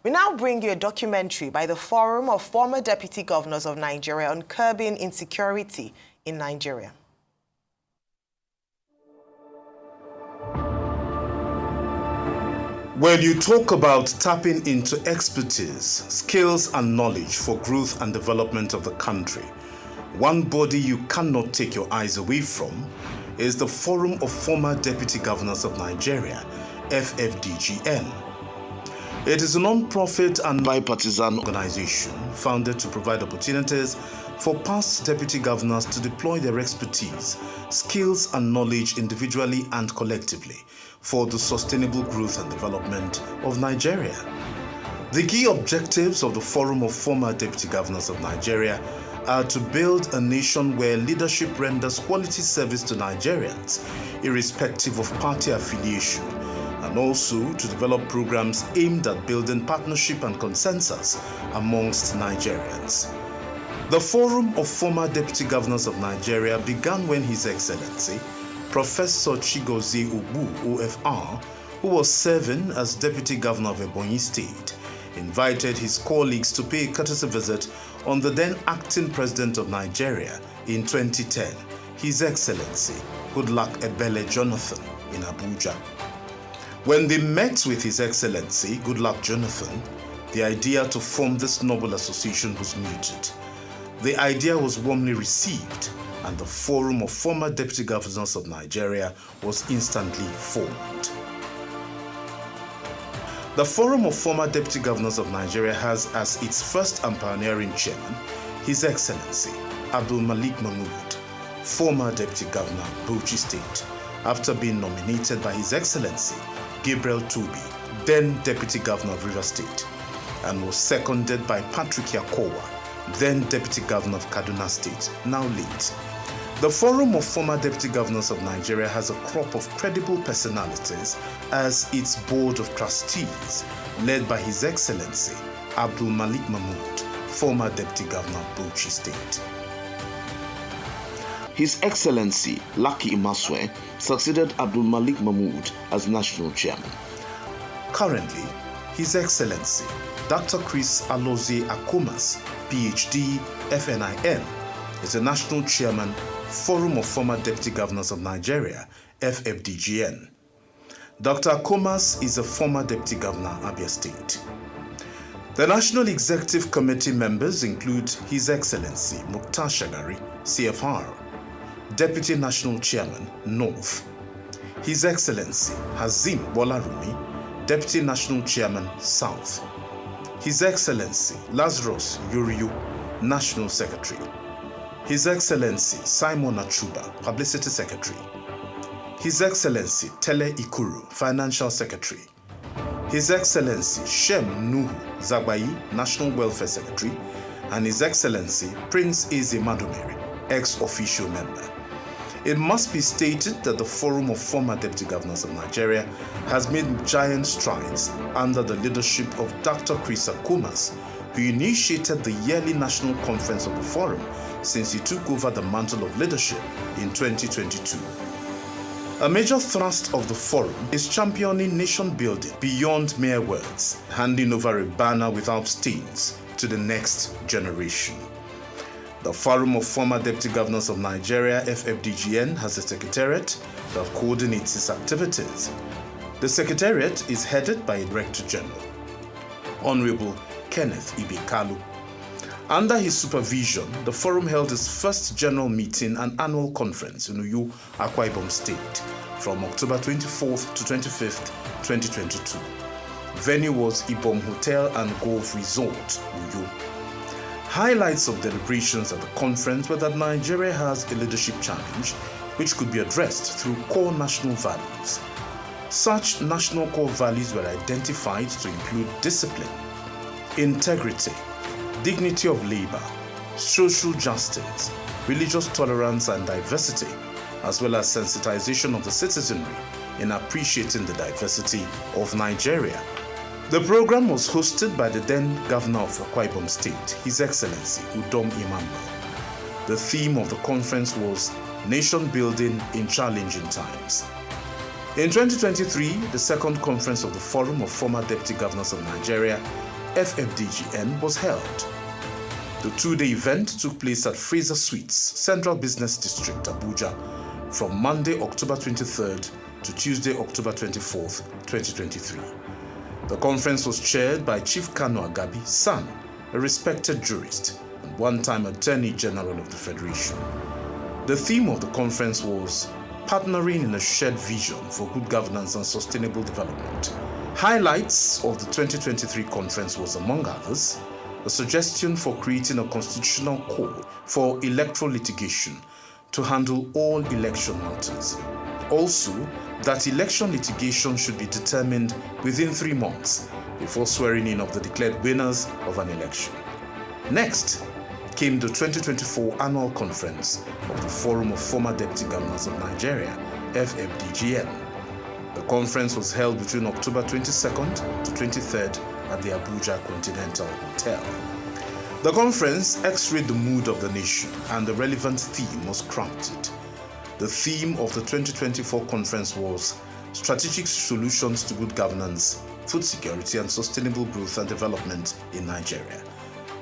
We now bring you a documentary by the Forum of Former Deputy Governors of Nigeria on curbing insecurity in Nigeria. When you talk about tapping into expertise, skills and knowledge for growth and development of the country, one body you cannot take your eyes away from is the Forum of Former Deputy Governors of Nigeria, FFDGN. It is a non-profit and bipartisan organization founded to provide opportunities for past deputy governors to deploy their expertise, skills and knowledge individually and collectively for the sustainable growth and development of Nigeria. The key objectives of the Forum of Former Deputy Governors of Nigeria are to build a nation where leadership renders quality service to Nigerians, irrespective of party affiliation, and also to develop programs aimed at building partnership and consensus amongst Nigerians. The Forum of Former Deputy Governors of Nigeria began when His Excellency, Professor Chigozie Ogbu, OFR, who was serving as Deputy Governor of Ebonyi State, invited his colleagues to pay a courtesy visit on the then acting President of Nigeria in 2010, His Excellency Goodluck Ebele Jonathan, in Abuja. When they met with His Excellency Goodluck Jonathan, the idea to form this noble association was mooted. The idea was warmly received, and the Forum of Former Deputy Governors of Nigeria was instantly formed. The Forum of Former Deputy Governors of Nigeria has as its first and pioneering chairman His Excellency Abdul Malik Mahmood, former Deputy Governor, Bauchi State, after being nominated by His Excellency Gabriel Tobi, then Deputy Governor of Rivers State, and was seconded by Patrick Yakowa, then Deputy Governor of Kaduna State, now late. The Forum of Former Deputy Governors of Nigeria has a crop of credible personalities as its Board of Trustees, led by His Excellency Abdul Malik Mahmood, former Deputy Governor of Bauchi State. His Excellency Lucky Imaswe succeeded Abdul Malik Mahmood as National Chairman. Currently, His Excellency Dr. Chris Alozie Akomas, PhD, FNIN, is the National Chairman, Forum of Former Deputy Governors of Nigeria, FFDGN. Dr. Akomas is a former Deputy Governor, Abia State. The National Executive Committee members include His Excellency Mukhtar Shagari, CFR, Deputy National Chairman, North, His Excellency Hazim Bolarumi, Deputy National Chairman, South, His Excellency Lazarus Yuriyu, National Secretary, His Excellency Simon Achuba, Publicity Secretary, His Excellency Tele Ikuru, Financial Secretary, His Excellency Shem Nuhu Zagbayi, National Welfare Secretary, and His Excellency Prince Eze Madomere, ex-official member. It must be stated that the Forum of Former Deputy Governors of Nigeria has made giant strides under the leadership of Dr. Chris Akomas, who initiated the yearly national conference of the Forum since he took over the mantle of leadership in 2022. A major thrust of the Forum is championing nation building beyond mere words, handing over a banner without stains to the next generation. The Forum of Former Deputy Governors of Nigeria, FFDGN, has a secretariat that coordinates its activities. The secretariat is headed by a Director General, Honorable Kenneth Ibekalu. Under his supervision, the Forum held its first general meeting and annual conference in Uyo, Akwa Ibom State from October 24th to 25th, 2022. Venue was Ibom Hotel and Golf Resort, Uyo. Highlights of deliberations at the conference were that Nigeria has a leadership challenge which could be addressed through core national values. Such national core values were identified to include discipline, integrity, dignity of labor, social justice, religious tolerance and diversity, as well as sensitization of the citizenry in appreciating the diversity of Nigeria. The program was hosted by the then Governor of Akwa Ibom State, His Excellency Udom Imambo. The theme of the conference was Nation Building in Challenging Times. In 2023, the second conference of the Forum of Former Deputy Governors of Nigeria FFDGN was held. The two-day event took place at Fraser Suites, Central Business District, Abuja, from Monday, October 23rd to Tuesday, October 24th, 2023. The conference was chaired by Chief Kanu Agabi, son, a respected jurist and one-time Attorney General of the Federation. The theme of the conference was Partnering in a Shared Vision for Good Governance and Sustainable Development. Highlights of the 2023 conference was, among others, a suggestion for creating a constitutional court for electoral litigation to handle all election matters. Also, that election litigation should be determined within 3 months before swearing in of the declared winners of an election. Next came the 2024 annual conference of the Forum of Former Deputy Governors of Nigeria, FFDGN. The conference was held between October 22nd to 23rd at the Abuja Continental Hotel. The conference x-rayed the mood of the nation and the relevant theme was crafted. The theme of the 2024 conference was Strategic Solutions to Good Governance, Food Security and Sustainable Growth and Development in Nigeria.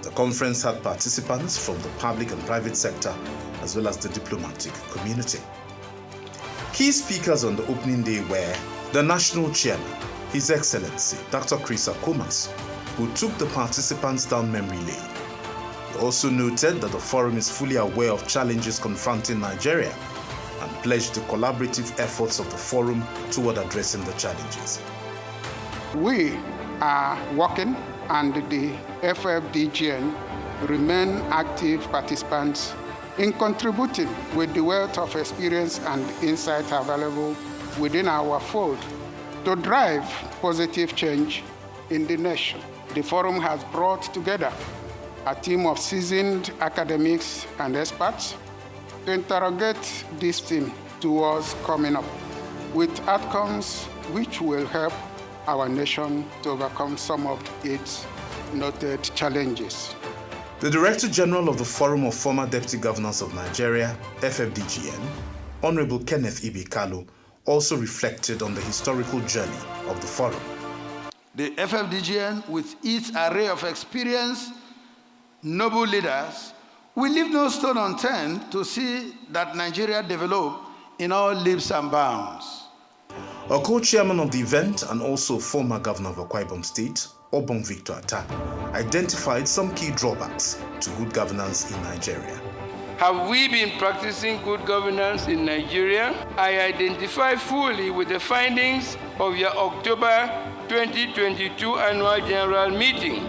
The conference had participants from the public and private sector as well as the diplomatic community. Key speakers on the opening day were the National Chairman, His Excellency Dr. Chris Akumas, who took the participants down memory lane. He also noted that the forum is fully aware of challenges confronting Nigeria and pledged the collaborative efforts of the forum toward addressing the challenges. We are working, and the FFDGN remain active participants in contributing with the wealth of experience and insight available within our fold to drive positive change in the nation. The forum has brought together a team of seasoned academics and experts to interrogate this theme towards coming up with outcomes which will help our nation to overcome some of its noted challenges. The Director General of the Forum of Former Deputy Governors of Nigeria, FFDGN, Honorable Kenneth Ibikalu, also reflected on the historical journey of the forum. The FFDGN, with its array of experience, noble leaders, will leave no stone unturned to see that Nigeria develop in all leaps and bounds. A co-chairman of the event and also former governor of Akwa Ibom State, Obong Victor Atta, identified some key drawbacks to good governance in Nigeria. Have we been practicing good governance in Nigeria? I identify fully with the findings of your October 2022 annual general meeting,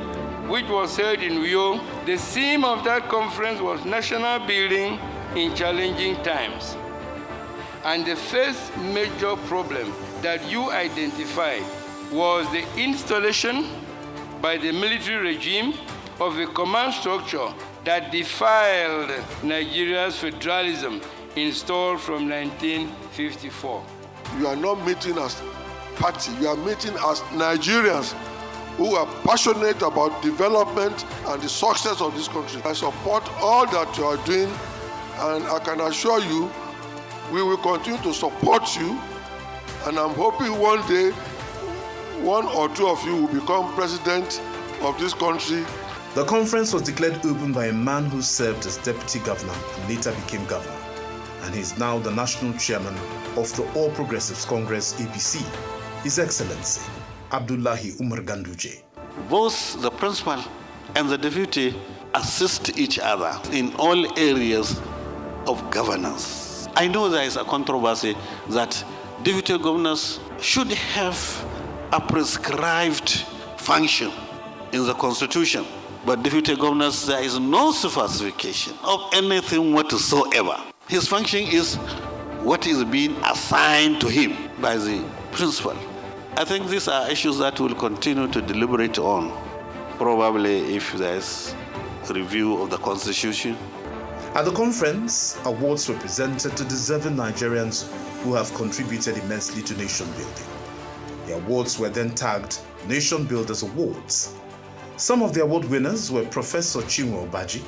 which was held in Uyo. The theme of that conference was national building in challenging times. And the first major problem that you identified was the installation by the military regime of a command structure that defiled Nigeria's federalism installed from 1954. You are not meeting as party, you are meeting as Nigerians who are passionate about development and the success of this country. I support all that you are doing, and I can assure you we will continue to support you, and I'm hoping one day one or two of you will become president of this country. The conference was declared open by a man who served as deputy governor and later became governor, and he is now the national chairman of the All Progressives Congress APC, His Excellency Abdullahi Umar Ganduje. Both the principal and the deputy assist each other in all areas of governance. I know there is a controversy that deputy governors should have a prescribed function in the constitution, but deputy governors, there is no specification of anything whatsoever. His function is what is being assigned to him by the principal. I think these are issues that we'll continue to deliberate on, probably if there's a review of the constitution. At the conference, awards were presented to deserving Nigerians who have contributed immensely to nation building. The awards were then tagged Nation Builders Awards. Some of the award winners were Professor Chinwe Obaji,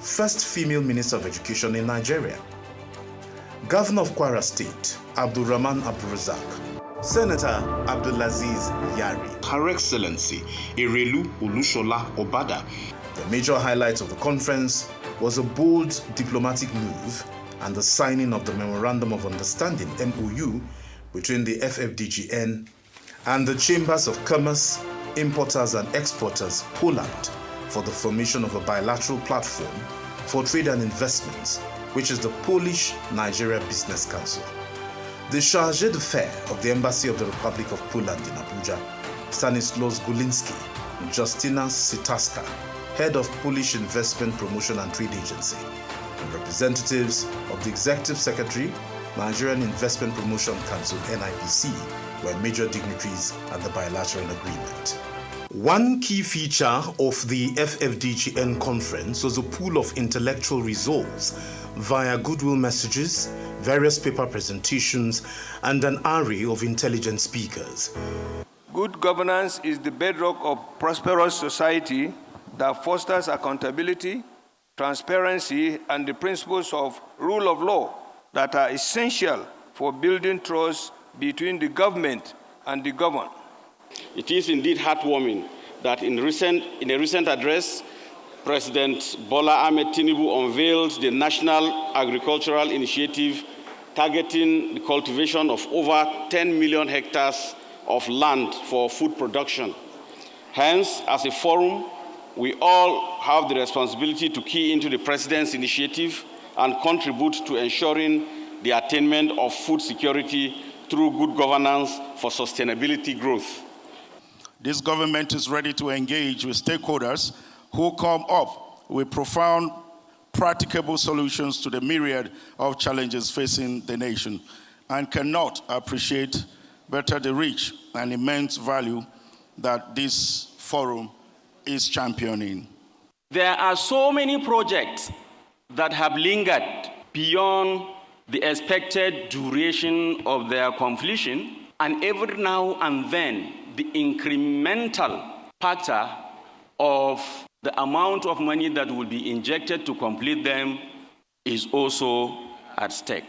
first female Minister of Education in Nigeria; Governor of Kwara State, Abdulrahman Abdulrazak; Senator Abdulaziz Yari, Her Excellency Erelu Olushola Obada. The major highlight of the conference was a bold diplomatic move and the signing of the Memorandum of Understanding, MOU, between the FFDGN and the Chambers of Commerce, Importers and Exporters, Poland, for the formation of a bilateral platform for trade and investments, which is the Polish-Nigeria Business Council. The chargé d'affaires of the Embassy of the Republic of Poland in Abuja, Stanislaus Gulinski, and Justyna Sitaska, head of Polish Investment Promotion and Trade Agency, and representatives of the Executive Secretary, Nigerian Investment Promotion Council, NIPC, were major dignitaries at the bilateral agreement. One key feature of the FFDGN conference was a pool of intellectual resource via goodwill messages, various paper presentations, and an array of intelligent speakers. Good governance is the bedrock of prosperous society that fosters accountability, transparency, and the principles of rule of law that are essential for building trust between the government and the governed. It is indeed heartwarming that in a recent address, President Bola Ahmed Tinubu unveiled the National Agricultural Initiative targeting the cultivation of over 10 million hectares of land for food production. Hence, as a forum, we all have the responsibility to key into the President's initiative and contribute to ensuring the attainment of food security through good governance for sustainability growth. This government is ready to engage with stakeholders who come up with profound, practicable solutions to the myriad of challenges facing the nation, and cannot appreciate better the rich and immense value that this forum is championing. There are so many projects that have lingered beyond the expected duration of their completion, and every now and then the incremental factor of the amount of money that will be injected to complete them is also at stake.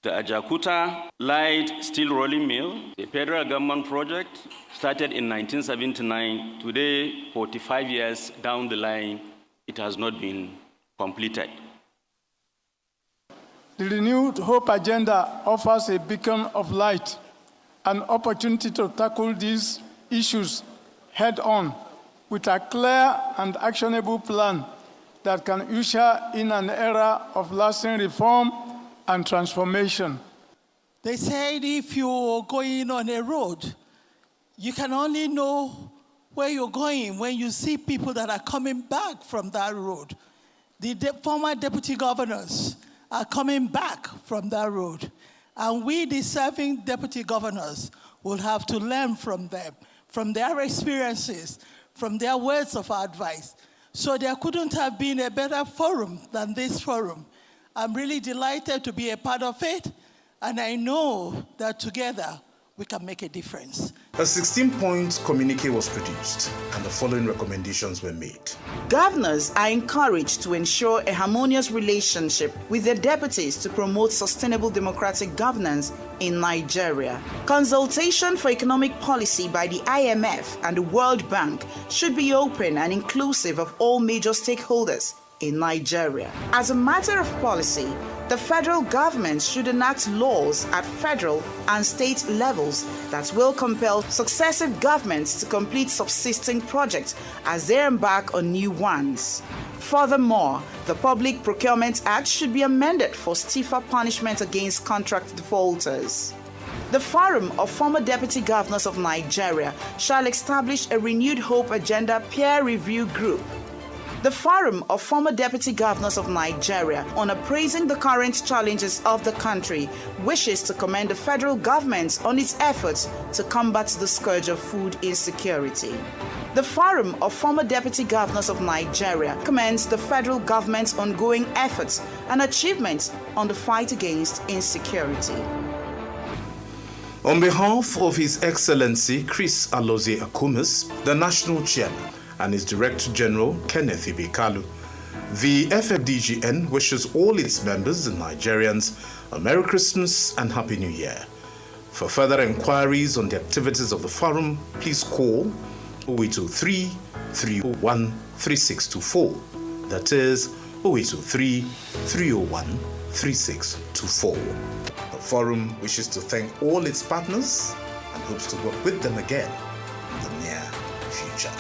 The Ajakuta Light Steel Rolling Mill, a federal government project, started in 1979. Today, 45 years down the line, it has not been completed. The Renewed Hope Agenda offers a beacon of light, an opportunity to tackle these issues head-on with a clear and actionable plan that can usher in an era of lasting reform and transformation. They said if you're going on a road, you can only know where you're going when you see people that are coming back from that road. The former deputy governors are coming back from that road. And we, the serving deputy governors, will have to learn from them, from their experiences, from their words of advice. So there couldn't have been a better forum than this forum. I'm really delighted to be a part of it, and I know that together we can make a difference. A 16-point communiqué was produced, and the following recommendations were made. Governors are encouraged to ensure a harmonious relationship with their deputies to promote sustainable democratic governance in Nigeria. Consultation for economic policy by the IMF and the World Bank should be open and inclusive of all major stakeholders in Nigeria. As a matter of policy, the federal government should enact laws at federal and state levels that will compel successive governments to complete subsisting projects as they embark on new ones. Furthermore, the Public Procurement Act should be amended for stiffer punishment against contract defaulters. The Forum of Former Deputy Governors of Nigeria shall establish a Renewed Hope Agenda peer review group. The Forum of Former Deputy Governors of Nigeria on appraising the current challenges of the country wishes to commend the federal government on its efforts to combat the scourge of food insecurity. The Forum of Former Deputy Governors of Nigeria commends the federal government's ongoing efforts and achievements on the fight against insecurity. On behalf of His Excellency Chris Alozie Akumas, the National Chairman, and his Director General, Kenneth Ibekalu, the FFDGN wishes all its members and Nigerians a Merry Christmas and Happy New Year. For further inquiries on the activities of the forum, please call 0803 301 3624. That is 0803 301 3624. The forum wishes to thank all its partners and hopes to work with them again in the near future.